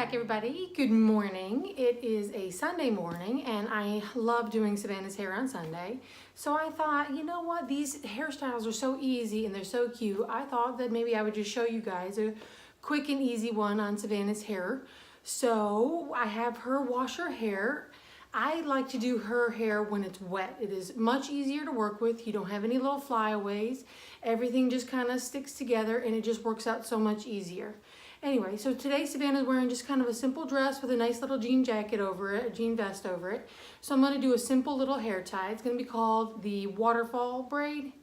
back, everybody. Good morning. It is a Sunday morning and I love doing Savannah's hair on Sunday. So I thought, you know what, these hairstyles are so easy and they're so cute. I thought that maybe I would just show you guys a quick and easy one on Savannah's hair. So I have her wash her hair. I like to do her hair when it's wet. It is much easier to work with. You don't have any little flyaways. Everything just kind of sticks together and it just works out so much easier. Anyway, so today Savannah's wearing just kind of a simple dress with a nice little jean jacket over it, a jean vest over it. So I'm going to do a simple little hair tie. It's going to be called the Waterfall braid.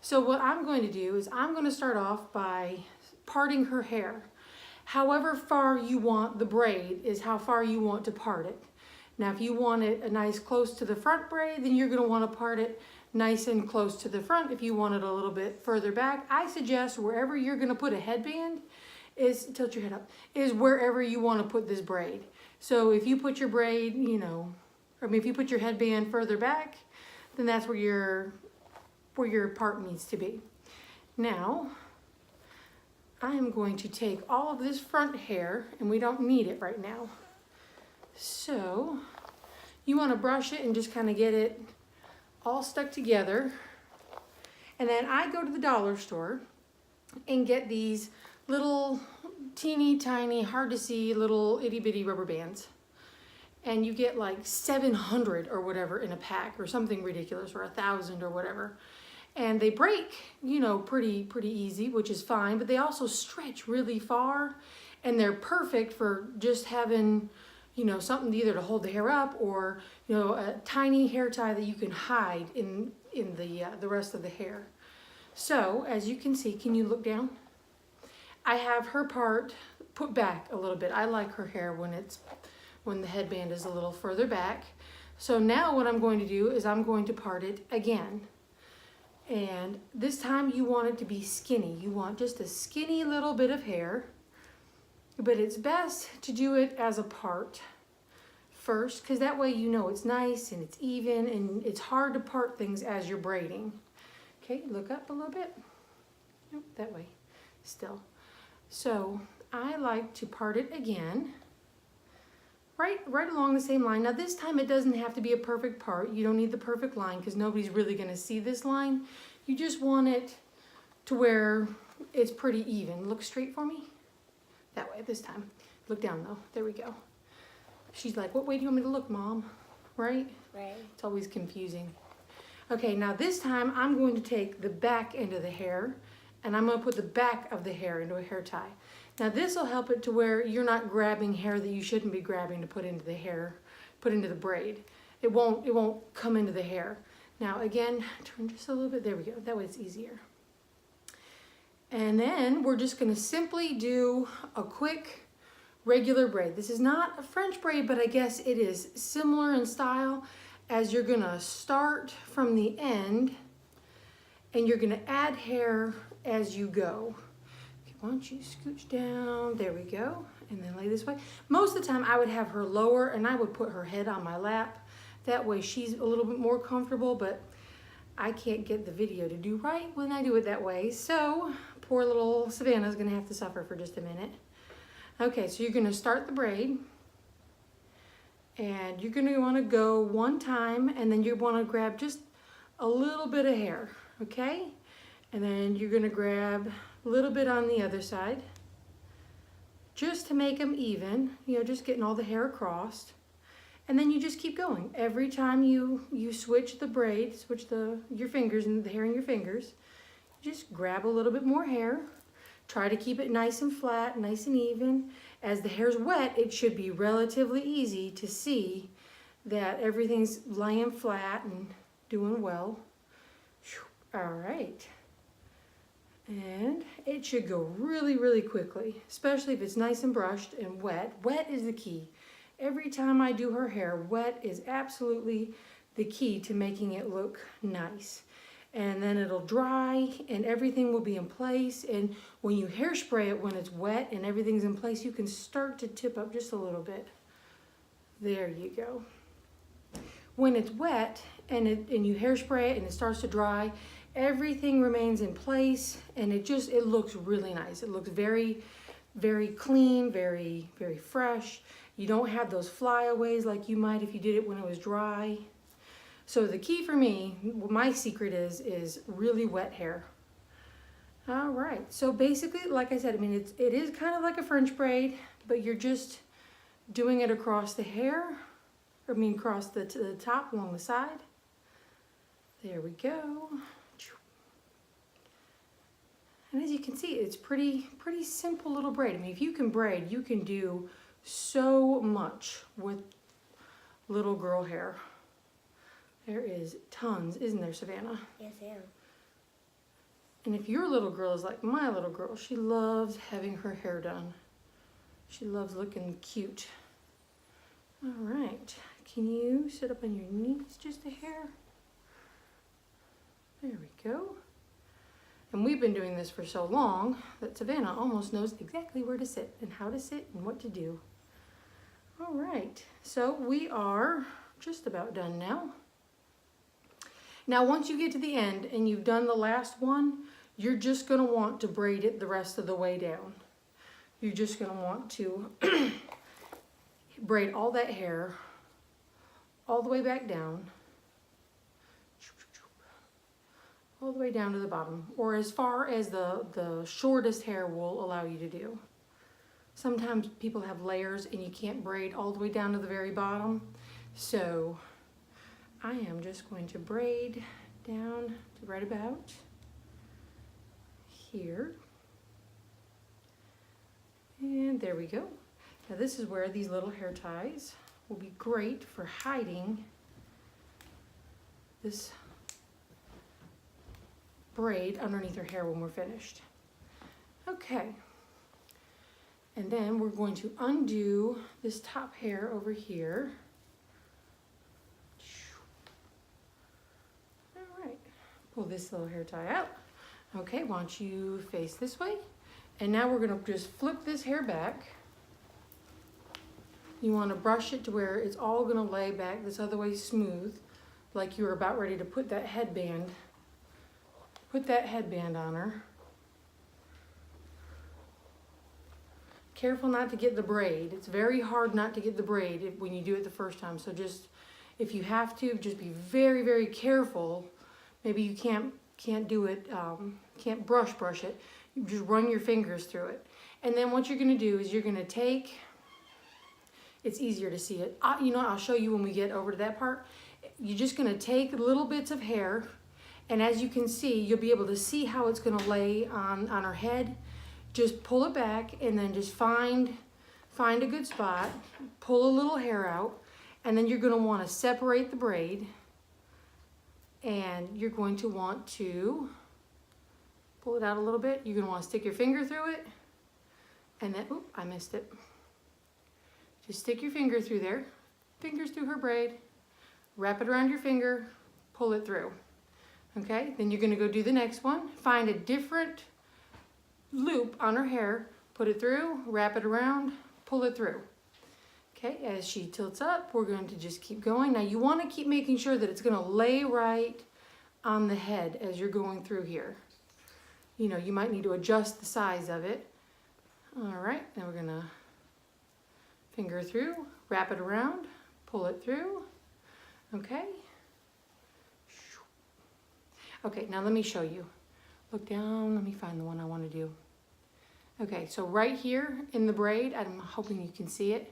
So what I'm going to do is I'm going to start off by parting her hair. However far you want the braid is how far you want to part it. Now if you want it a nice close to the front braid, then you're going to want to part it nice and close to the front. If you want it a little bit further back, I suggest wherever you're going to put a headband, tilt your head up, is wherever you want to put this braid. So if you put your braid, if you put your headband further back, then that's where your part needs to be. Now, I am going to take all of this front hair, and we don't need it right now. So you want to brush it and just kind of get it all stuck together. And then I go to the dollar store and get these little teeny tiny, hard to see little itty bitty rubber bands. And you get like 700 or whatever in a pack or something ridiculous, or 1,000 or whatever. And they break, pretty easy, which is fine, but they also stretch really far and they're perfect for just having, something either to hold the hair up or, a tiny hair tie that you can hide in the rest of the hair. So as you can see, can you look down? I have her part put back a little bit. I like her hair when the headband is a little further back. So now what I'm going to do is I'm going to part it again. And this time you want it to be skinny. You want just a skinny little bit of hair, but it's best to do it as a part first, because that way it's nice and it's even, and it's hard to part things as you're braiding. Okay, look up a little bit. Nope, that way, still. So I like to part it again, right along the same line. Now this time it doesn't have to be a perfect part. You don't need the perfect line because nobody's really going to see this line. You just want it to where it's pretty even. Look straight for me. That way this time. Look down though. There we go. She's like, what way do you want me to look, Mom? Right? Right. It's always confusing. Okay, now this time I'm going to take the back end of the hair and I'm going to put the back of the hair into a hair tie. Now this will help it to where you're not grabbing hair that you shouldn't be grabbing to put into the hair, put into the braid. It won't come into the hair. Now again, turn just a little bit. There we go. That way it's easier. And then we're just going to simply do a quick regular braid. This is not a French braid, but I guess it is similar in style, as you're going to start from the end and you're going to add hair as you go. Okay, why don't you scooch down? There we go. And then lay this way. Most of the time I would have her lower and I would put her head on my lap. That way she's a little bit more comfortable, but I can't get the video to do right when I do it that way. So poor little Savannah's gonna have to suffer for just a minute. Okay, so you're gonna start the braid and you're gonna wanna go one time and then you wanna grab just a little bit of hair, okay? And then you're gonna grab a little bit on the other side just to make them even, just getting all the hair across. And then you just keep going. Every time you switch the braid, your fingers and the hair in your fingers, just grab a little bit more hair. Try to keep it nice and flat, nice and even. As the hair's wet, it should be relatively easy to see that everything's laying flat and doing well. All right. And it should go really quickly, especially if it's nice and brushed and wet. Wet is the key. Every time I do her hair, wet is absolutely the key to making it look nice. And then it'll dry and everything will be in place. And when you hairspray it, when it's wet and everything's in place, you can start to tip up just a little bit. There you go. When it's wet and you hairspray it and it starts to dry, everything remains in place and it looks really nice. It looks very very clean, very, very fresh. You don't have those flyaways like you might if you did it when it was dry. So the key for me, my secret is really wet hair. All right, so basically, like I said, I mean, it is kind of like a French braid, but you're just doing it across the hair, across the top along the side. There we go. And as you can see, it's pretty simple little braid. I mean, if you can braid, you can do so much with little girl hair. There is tons, isn't there, Savannah? Yes, I am. And if your little girl is like my little girl, she loves having her hair done. She loves looking cute. All right, can you sit up on your knees just a hair? There we go. And we've been doing this for so long that Savannah almost knows exactly where to sit and how to sit and what to do. All right, so we are just about done now. Now, once you get to the end and you've done the last one, you're just gonna want to braid it the rest of the way down. You're just gonna want to braid all that hair all the way back down, all the way down to the bottom, or as far as the shortest hair will allow you to do. Sometimes people have layers and you can't braid all the way down to the very bottom. So I am just going to braid down to right about here. And there we go. Now this is where these little hair ties will be great for hiding this braid underneath her hair when we're finished. Okay. And then we're going to undo this top hair over here. All right, pull this little hair tie out. Okay, why don't you face this way? And now we're gonna just flip this hair back. You wanna brush it to where it's all gonna lay back this other way smooth, like you were about ready to put that headband on her. Careful not to get the braid. It's very hard not to get the braid when you do it the first time. So just, if you have to, just be very, very careful. Maybe you can't do it, can't brush it. You just run your fingers through it. And then what you're gonna do is you're gonna take, it's easier to see it. You know, I'll show you when we get over to that part. You're just gonna take little bits of hair, and as you can see, you'll be able to see how it's gonna lay on her head. Just pull it back and then just find a good spot, pull a little hair out, and then you're gonna wanna separate the braid, and you're going to want to pull it out a little bit. You're gonna wanna stick your finger through it, and then, oop, I missed it. Just stick your finger through there, fingers through her braid, wrap it around your finger, pull it through. Okay, then you're gonna go do the next one, find a different loop on her hair, put it through, wrap it around, pull it through. Okay, as she tilts up, we're going to just keep going. Now you want to keep making sure that it's going to lay right on the head as you're going through here. You know, you might need to adjust the size of it. All right, now we're going to finger through, wrap it around, pull it through. Okay. Okay, now let me show you. Look down, let me find the one I want to do. Okay, so right here in the braid, I'm hoping you can see it.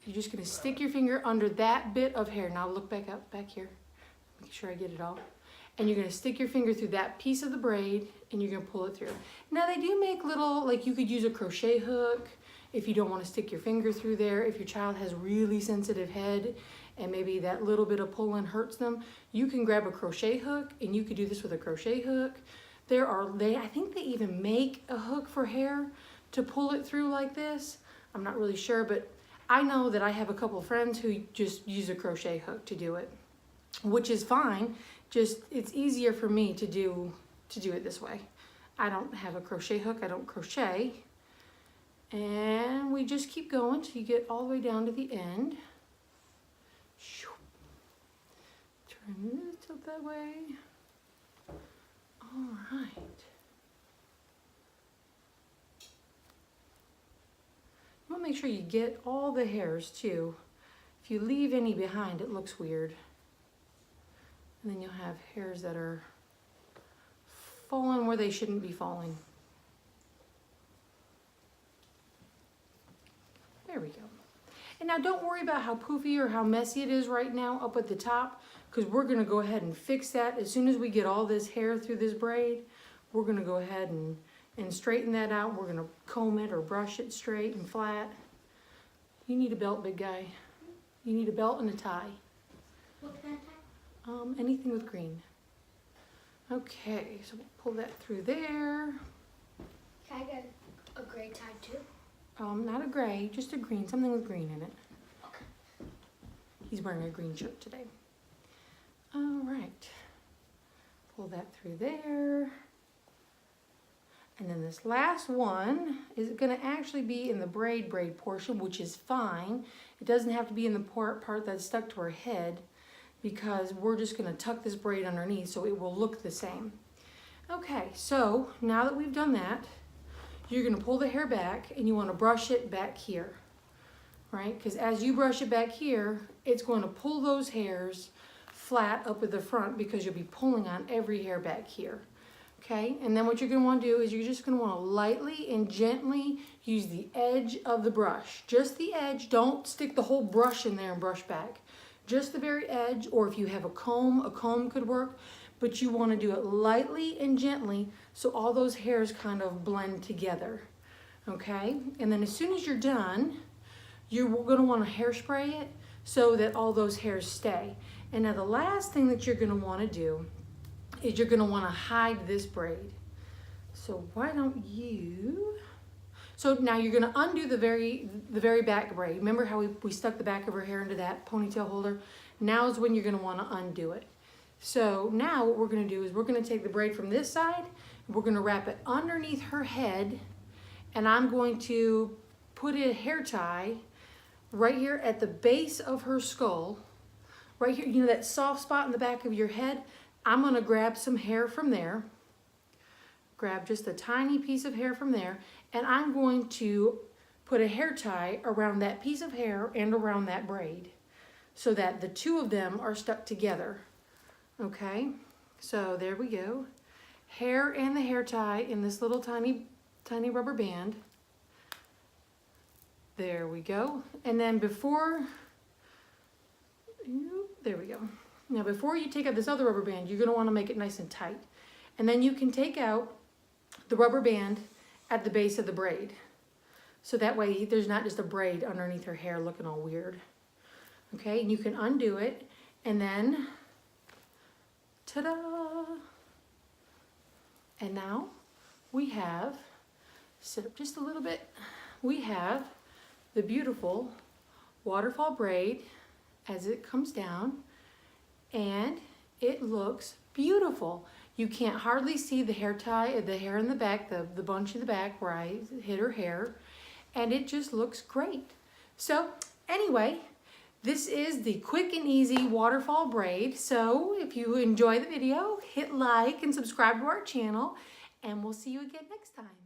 You're just gonna stick your finger under that bit of hair. Now look back up, back here. Make sure I get it all. And you're gonna stick your finger through that piece of the braid and you're gonna pull it through. Now they do make little, like you could use a crochet hook if you don't wanna stick your finger through there. If your child has really sensitive head and maybe that little bit of pulling hurts them, you can grab a crochet hook and you could do this with a crochet hook. I think they even make a hook for hair to pull it through like this. I'm not really sure, but I know that I have a couple of friends who just use a crochet hook to do it, which is fine. Just, it's easier for me to do it this way. I don't have a crochet hook, I don't crochet. And we just keep going till you get all the way down to the end. Turn this up that way. All right. want to make sure you get all the hairs too. If you leave any behind, it looks weird. And then you'll have hairs that are falling where they shouldn't be falling. There we go. And now don't worry about how poofy or how messy it is right now up at the top, because we're gonna go ahead and fix that. As soon as we get all this hair through this braid, we're gonna go ahead and straighten that out. We're gonna comb it or brush it straight and flat. You need a belt, big guy. You need a belt and a tie. What kind of tie? Anything with green. Okay, so we'll pull that through there. Can I get a gray tie too? Not a gray, just a green, something with green in it. Okay. He's wearing a green shirt today. All right, pull that through there. And then this last one is gonna actually be in the braid portion, which is fine. It doesn't have to be in the part that's stuck to our head, because we're just gonna tuck this braid underneath so it will look the same. Okay, so now that we've done that, you're gonna pull the hair back and you wanna brush it back here, right? Because as you brush it back here, it's going to pull those hairs flat up at the front because you'll be pulling on every hair back here. Okay, and then what you're gonna wanna do is you're just gonna wanna lightly and gently use the edge of the brush. Just the edge, don't stick the whole brush in there and brush back. Just the very edge, or if you have a comb could work, but you wanna do it lightly and gently so all those hairs kind of blend together, okay? And then as soon as you're done, you're gonna wanna hairspray it so that all those hairs stay. And now the last thing that you're gonna wanna do is you're gonna wanna hide this braid. So why don't you, so now you're gonna undo the very back braid. Remember how we stuck the back of her hair into that ponytail holder? Now is when you're gonna wanna undo it. So now what we're gonna do is we're gonna take the braid from this side, and we're gonna wrap it underneath her head, and I'm going to put a hair tie right here at the base of her skull, right here, you know that soft spot in the back of your head? I'm gonna grab some hair from there, grab just a tiny piece of hair from there, and I'm going to put a hair tie around that piece of hair and around that braid so that the two of them are stuck together. Okay, so there we go. Hair and the hair tie in this little tiny rubber band. There we go. And then there we go. Now before you take out this other rubber band, you're gonna wanna make it nice and tight. And then you can take out the rubber band at the base of the braid. So that way there's not just a braid underneath her hair looking all weird. Okay, and you can undo it, and then, ta-da! And now we have, sit up just a little bit, we have the beautiful waterfall braid as it comes down, and it looks beautiful. You can't hardly see the hair tie, the hair in the back, the bunch in the back where I hid her hair, and it just looks great. So anyway, this is the quick and easy waterfall braid. So if you enjoy the video, hit like and subscribe to our channel, and we'll see you again next time.